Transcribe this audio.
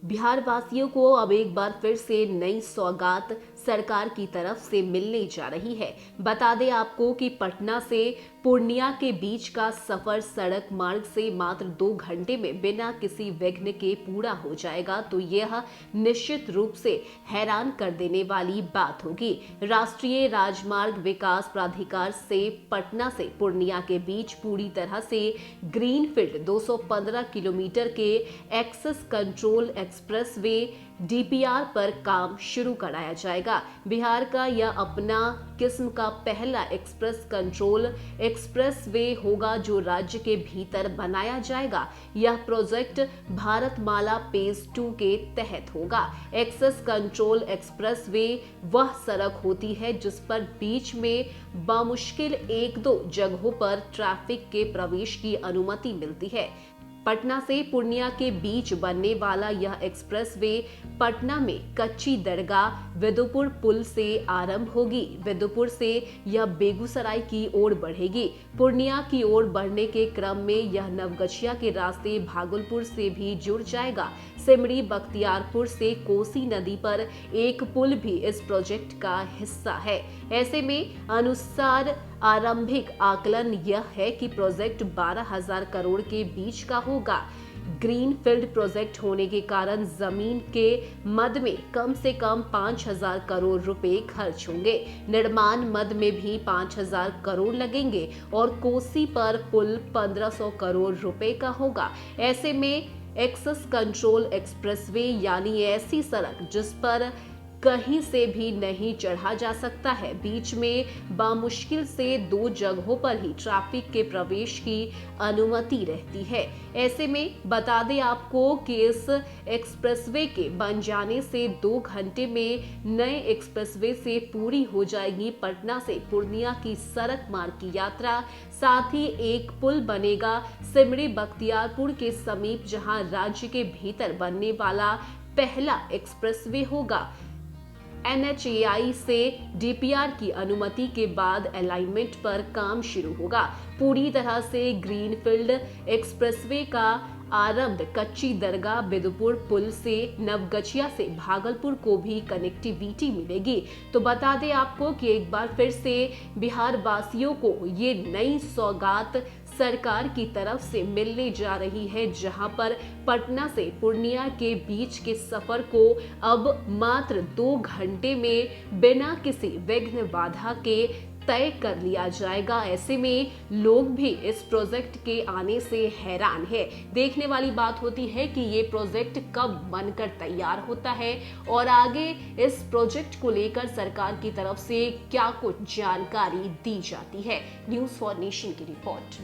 बिहार वासियों को अब एक बार फिर से नई सौगात सरकार की तरफ से मिलने जा रही है। बता दें आपको कि पटना से पूर्णिया के बीच का सफर सड़क मार्ग से मात्र 2 घंटे में बिना किसी विघ्न के पूरा हो जाएगा, तो यह निश्चित रूप से हैरान कर देने वाली बात होगी। राष्ट्रीय राजमार्ग विकास प्राधिकार से पटना से पूर्णिया के बीच पूरी तरह से ग्रीनफील्ड 215 किलोमीटर के एक्सेस कंट्रोल एक्सप्रेसवे डीपीआर पर काम शुरू कराया जाएगा। बिहार का यह अपना किस्म का पहला एक्सप्रेस कंट्रोल एक्सप्रेसवे होगा जो राज्य के भीतर बनाया जाएगा। यह प्रोजेक्ट भारतमाला फेज 2 के तहत होगा। एक्सेस कंट्रोल एक्सप्रेसवे वह सड़क होती है जिस पर बीच में बामुश्किल 1-2 जगहों पर ट्रैफिक के प्रवेश की अनुमति मिलती है। पटना से पूर्णिया के बीच बनने वाला यह एक्सप्रेसवे पटना में कच्ची दरगाह विदुपुर पुल से आरंभ होगी। विदुपुर से यह बेगूसराय की ओर बढ़ेगी। पूर्णिया की ओर बढ़ने के क्रम में यह नवगछिया के रास्ते भागलपुर से भी जुड़ जाएगा। सिमरी बख्तियारपुर से कोसी नदी पर एक पुल भी इस प्रोजेक्ट का हिस्सा है। ऐसे में अनुसार आरंभिक आकलन यह है कि प्रोजेक्ट 12,000 करोड़ के बीच का होगा। ग्रीनफील्ड प्रोजेक्ट होने के कारण जमीन के मद में कम से कम 5,000 करोड़ रुपए खर्च होंगे। निर्माण मद में भी 5,000 करोड़ लगेंगे और कोसी पर पुल 1,500 करोड़ रुपए का होगा। ऐसे में एक्सेस कंट्रोल एक्सप्रेसवे यानी ऐसी सड़क जिस पर कहीं से भी नहीं चढ़ा जा सकता है, बीच में बामुश्किल से 2 जगहों पर ही ट्रैफिक के प्रवेश की अनुमति रहती है। ऐसे में बता दें आपको कि इस एक्सप्रेसवे के बन जाने से 2 घंटे में नए एक्सप्रेसवे से पूरी हो जाएगी पटना से पूर्णिया की सड़क मार्ग की यात्रा। साथ ही एक पुल बनेगा सिमरी बख्तियारपुर के समीप, जहां राज्य के भीतर बनने वाला पहला एक्सप्रेसवे होगा। NHAI से डीपीआर की अनुमति के बाद अलाइनमेंट पर काम शुरू होगा। पूरी तरह से ग्रीनफील्ड एक्सप्रेसवे का आरंभ कच्ची दरगाह बिदुपुर पुल से नवगछिया से भागलपुर को भी कनेक्टिविटी मिलेगी। तो बता दें आपको कि एक बार फिर से बिहार वासियों को ये नई सौगात सरकार की तरफ से मिलने जा रही है, जहां पर पटना से पूर्णिया के बीच के सफर को अब मात्र 2 घंटे में बिना किसी विघ्न बाधा के तय कर लिया जाएगा। ऐसे में लोग भी इस प्रोजेक्ट के आने से हैरान है। देखने वाली बात होती है कि ये प्रोजेक्ट कब बनकर तैयार होता है और आगे इस प्रोजेक्ट को लेकर सरकार की तरफ से क्या कुछ जानकारी दी जाती है। न्यूज़ फॉर नेशन की रिपोर्ट।